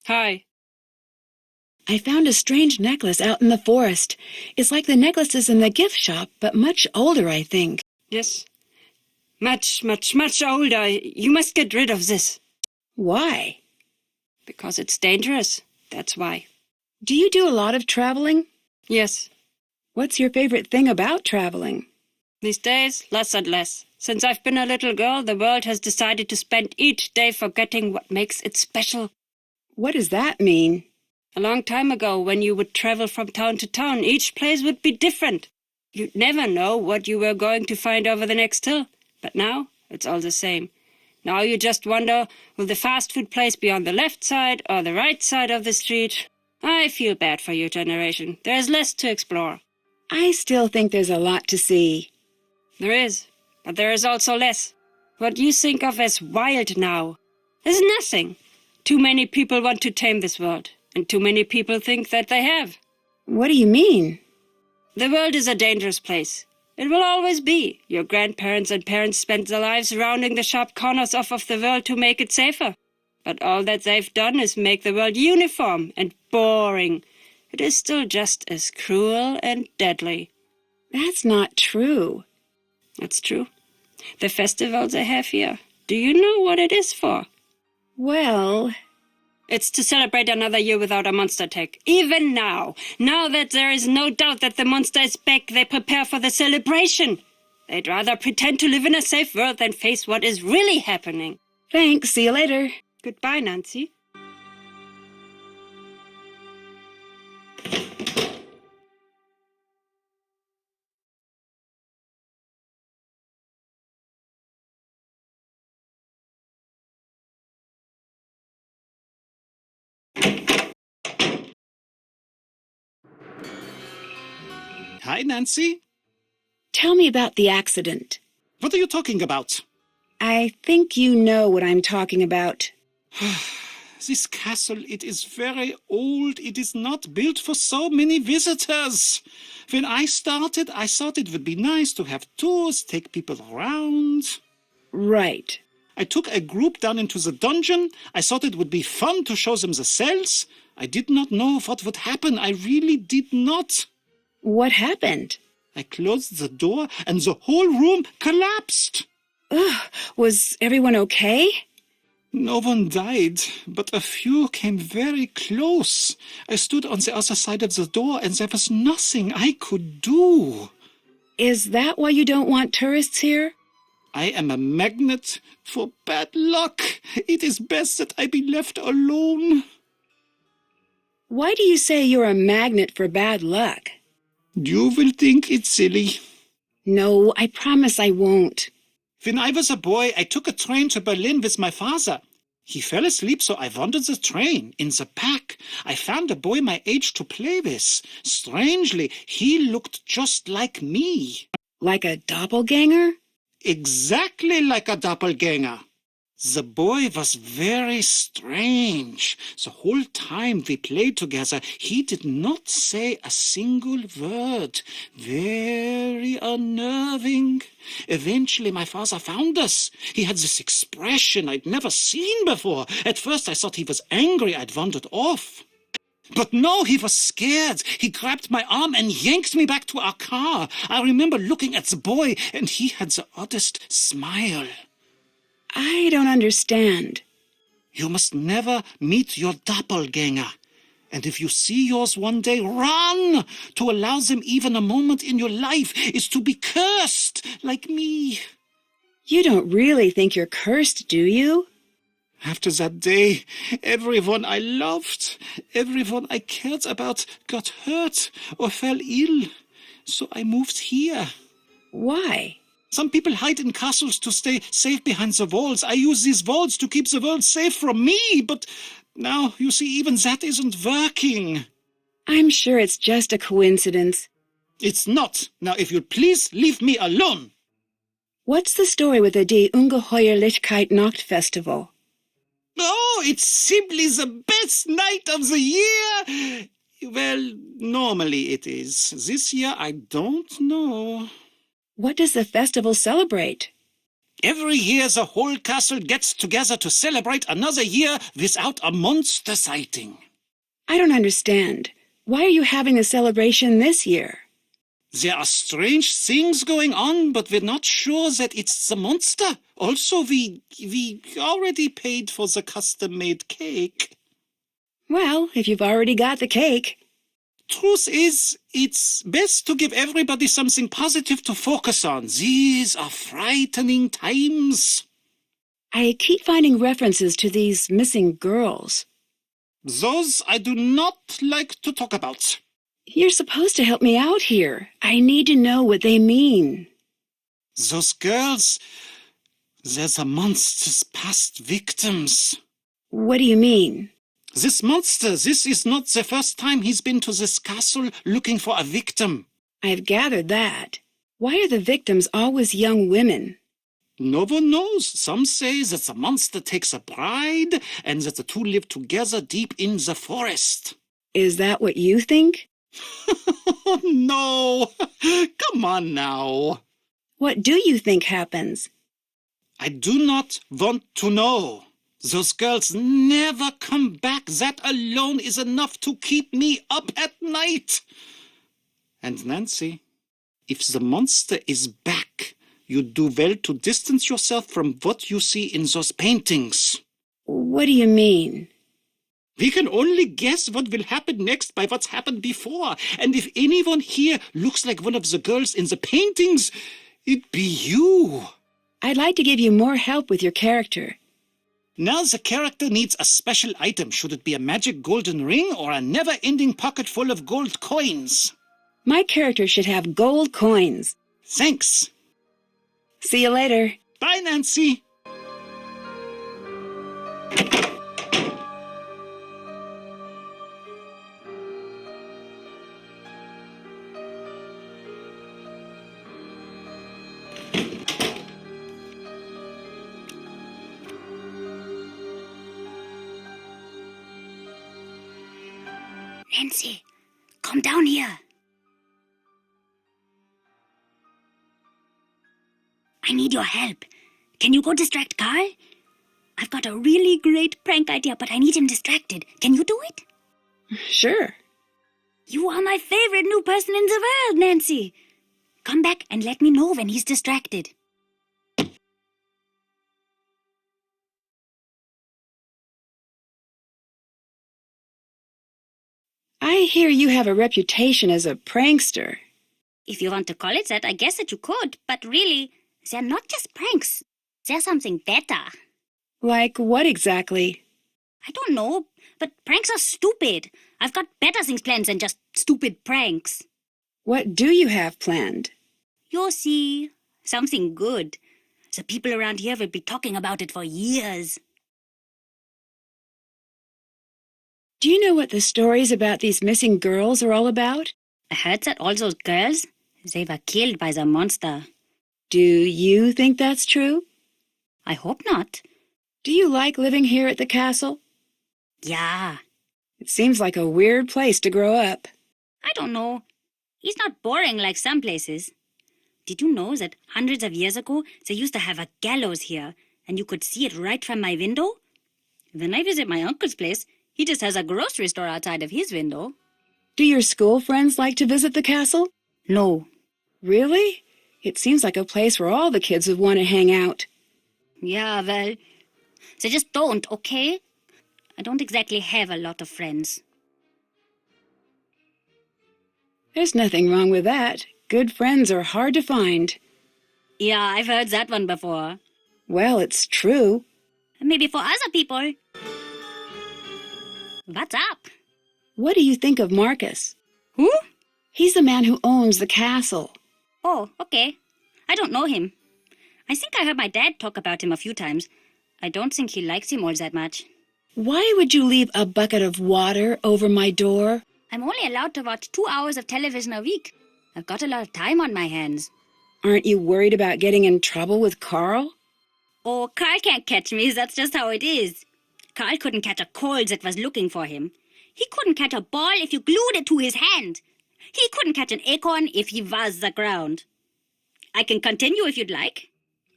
Hi. I found a strange necklace out in the forest. It's like the necklaces in the gift shop, but much older, I think. Yes. Much older. You must get rid of this. Why? Because it's dangerous. That's why. Do you do a lot of traveling? Yes. What's your favorite thing about traveling? These days, less and less. Since I've been a little girl, the world has decided to spend each day forgetting what makes it special. What does that mean? A long time ago, when you would travel from town to town, each place would be different. You'd never know what you were going to find over the next hill. But now, it's all the same. Now you just wonder, will the fast food place be on the left side or the right side of the street? I feel bad for your generation. There's less to explore. I still think there's a lot to see. There is, but there is also less. What you think of as wild now is nothing. Too many people want to tame this world, and too many people think that they have. What do you mean? The world is a dangerous place. It will always be. Your grandparents and parents spent their lives rounding the sharp corners off of the world to make it safer. But all that they've done is make the world uniform and boring. It is still just as cruel and deadly. That's not true. That's true. The festival they have here, do you know what it is for? Well, it's to celebrate another year without a monster attack. Even now that there is no doubt that the monster is back, they prepare for the celebration. They'd rather pretend to live in a safe world than face what is really happening. Thanks. See you later. Goodbye, Nancy. Hi, Nancy. Tell me about the accident. What are you talking about? I think you know what I'm talking about. This castle, it is very old. It is not built for so many visitors. When I started, I thought it would be nice to have tours, take people around. Right. I took a group down into the dungeon. I thought it would be fun to show them the cells. I did not know what would happen. I really did not. What happened? I closed the door and the whole room collapsed. Ugh, was everyone okay? No one died, but a few came very close. I stood on the other side of the door and there was nothing I could do. Is that why you don't want tourists here? I am a magnet for bad luck. It is best that I be left alone. Why do you say you're a magnet for bad luck? You will think it's silly. No, I promise I won't. When I was a boy, I took a train to Berlin with my father. He fell asleep, so I wandered the train. In the back, I found a boy my age to play with. Strangely, he looked just like me. Like a doppelganger? Exactly like a doppelganger. The boy was very strange. The whole time we played together, he did not say a single word. Very unnerving. Eventually, my father found us. He had this expression I'd never seen before. At first, I thought he was angry I'd wandered off. But no, he was scared. He grabbed my arm and yanked me back to our car. I remember looking at the boy, and he had the oddest smile. I don't understand. You must never meet your doppelganger. And if you see yours one day, run! To allow them even a moment in your life is to be cursed, like me. You don't really think you're cursed, do you? After that day, everyone I loved, everyone I cared about got hurt or fell ill. So I moved here. Why? Some people hide in castles to stay safe behind the walls. I use these walls to keep the world safe from me, but now, you see, even that isn't working. I'm sure it's just a coincidence. It's not. Now, if you'd please leave me alone. What's the story with the Die Ungeheuerlichkeit Nacht Festival? Oh, it's simply the best night of the year. Well, normally it is. This year, I don't know. What does the festival celebrate? Every year the whole castle gets together to celebrate another year without a monster sighting. I don't understand. Why are you having a celebration this year? There are strange things going on, but we're not sure that it's the monster. Also, we already paid for the custom-made cake. Well, if you've already got the cake. Truth is, it's best to give everybody something positive to focus on. These are frightening times. I keep finding references to these missing girls. Those I do not like to talk about. You're supposed to help me out here. I need to know what they mean. Those girls, they're the monster's past victims. What do you mean? This monster, this is not the first time he's been to this castle looking for a victim. I've gathered that. Why are the victims always young women? No one knows. Some say that the monster takes a bride and that the two live together deep in the forest. Is that what you think? Oh, no. Come on now. What do you think happens? I do not want to know. Those girls never come back. That alone is enough to keep me up at night. And Nancy, if the monster is back, you do well to distance yourself from what you see in those paintings. What do you mean? We can only guess what will happen next by what's happened before. And if anyone here looks like one of the girls in the paintings, it'd be you. I'd like to give you more help with your character. Now the character needs a special item. Should it be a magic golden ring or a never-ending pocket full of gold coins? My character should have gold coins. Thanks. See you later. Bye, Nancy. Nancy, come down here. I need your help. Can you go distract Carl? I've got a really great prank idea, but I need him distracted. Can you do it? Sure. You are my favorite new person in the world, Nancy. Come back and let me know when he's distracted. I hear you have a reputation as a prankster. If you want to call it that, I guess that you could. But really, they're not just pranks. They're something better. Like what exactly? I don't know, but pranks are stupid. I've got better things planned than just stupid pranks. What do you have planned? You'll see. Something good. The people around here will be talking about it for years. Do you know what the stories about these missing girls are all about? I heard that all those girls, they were killed by the monster. Do you think that's true? I hope not. Do you like living here at the castle? Yeah. It seems like a weird place to grow up. I don't know. It's not boring like some places. Did you know that hundreds of years ago, they used to have a gallows here, and you could see it right from my window? When I visit my uncle's place, he just has a grocery store outside of his window. Do your school friends like to visit the castle? No. Really? It seems like a place where all the kids would want to hang out. Yeah, well, they just don't, okay? I don't exactly have a lot of friends. There's nothing wrong with that. Good friends are hard to find. Yeah, I've heard that one before. Well, it's true. Maybe for other people. What's up? What do you think of Marcus? Who? He's the man who owns the castle. Oh, okay. I don't know him. I think I heard my dad talk about him a few times. I don't think he likes him all that much. Why would you leave a bucket of water over my door? I'm only allowed to watch 2 hours of television a week. I've got a lot of time on my hands. Aren't you worried about getting in trouble with Carl? Oh, Carl can't catch me. That's just how it is. Carl couldn't catch a cold that was looking for him. He couldn't catch a ball if you glued it to his hand. He couldn't catch an acorn if he was the ground. I can continue if you'd like.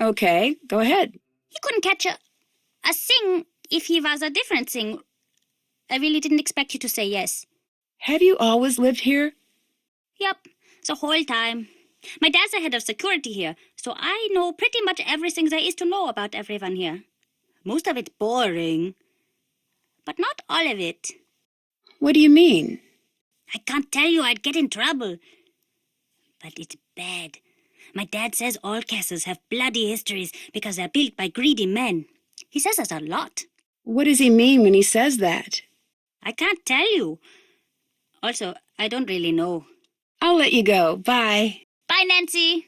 Okay, go ahead. He couldn't catch a sing if he was a different sing. I really didn't expect you to say yes. Have you always lived here? Yep, the whole time. My dad's the head of security here, so I know pretty much everything there is to know about everyone here. Most of it's boring, but not all of it. What do you mean? I can't tell you, I'd get in trouble. But it's bad. My dad says all castles have bloody histories because they're built by greedy men. He says us a lot. What does he mean when he says that? I can't tell you. Also, I don't really know. I'll let you go. Bye. Bye, Nancy.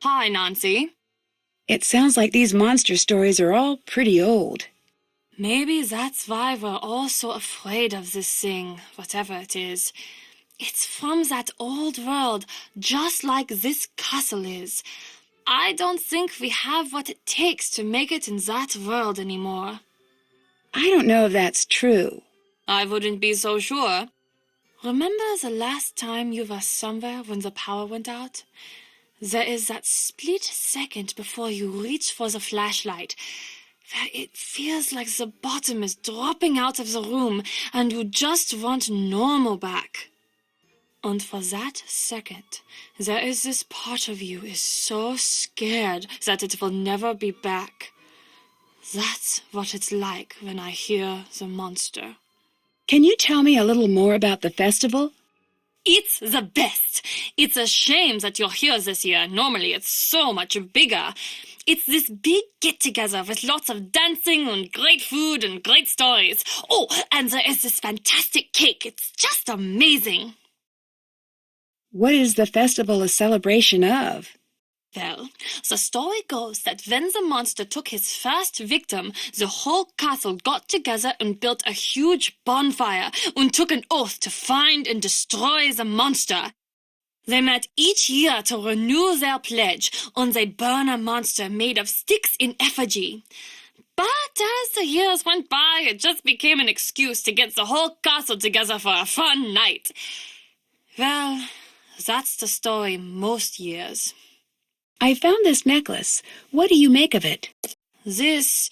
Hi, Nancy. It sounds like these monster stories are all pretty old. Maybe that's why we're all so afraid of this thing, whatever it is. It's from that old world, just like this castle is. I don't think we have what it takes to make it in that world anymore. I don't know if that's true. I wouldn't be so sure. Remember the last time you were somewhere when the power went out? There is that split second before you reach for the flashlight, where it feels like the bottom is dropping out of the room and you just want normal back. And for that second, there is this part of you is so scared that it will never be back. That's what it's like when I hear the monster. Can you tell me a little more about the festival? It's the best. It's a shame that you're here this year. Normally it's so much bigger. It's this big get-together with lots of dancing and great food and great stories. Oh, and there is this fantastic cake. It's just amazing. What is the festival a celebration of? Well, the story goes that when the monster took his first victim, the whole castle got together and built a huge bonfire and took an oath to find and destroy the monster. They met each year to renew their pledge, and they'd burn a monster made of sticks in effigy. But as the years went by, it just became an excuse to get the whole castle together for a fun night. Well, that's the story most years. I found this necklace. What do you make of it? This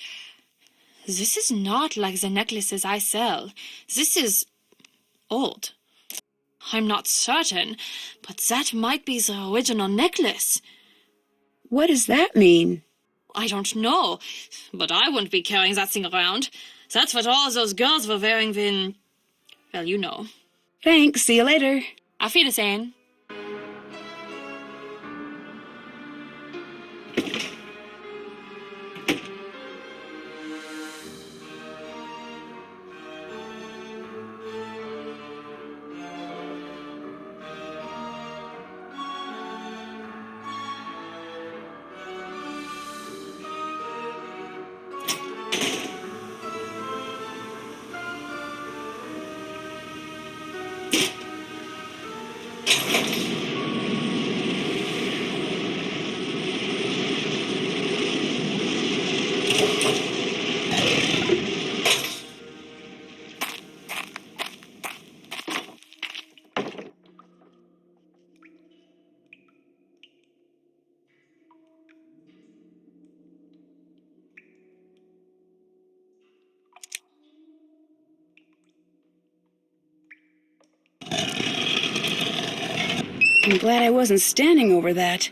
is not like the necklaces I sell. This is old. I'm not certain, but that might be the original necklace. What does that mean? I don't know, but I wouldn't be carrying that thing around. That's what all those girls were wearing when... Well, you know. Thanks. See you later. Auf Wiedersehen. I'm glad I wasn't standing over that.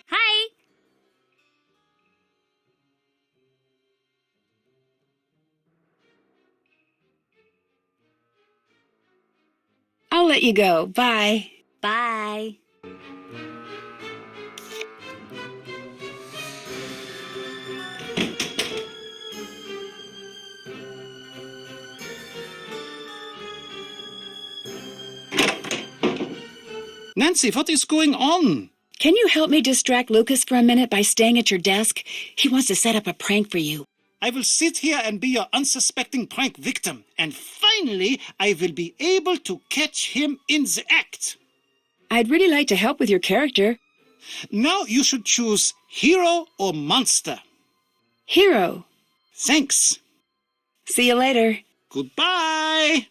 Hi! I'll let you go. Bye. Bye. Nancy, what is going on? Can you help me distract Lucas for a minute by staying at your desk? He wants to set up a prank for you. I will sit here and be your unsuspecting prank victim, and finally I will be able to catch him in the act. I'd really like to help with your character. Now you should choose hero or monster. Hero. Thanks. See you later. Goodbye.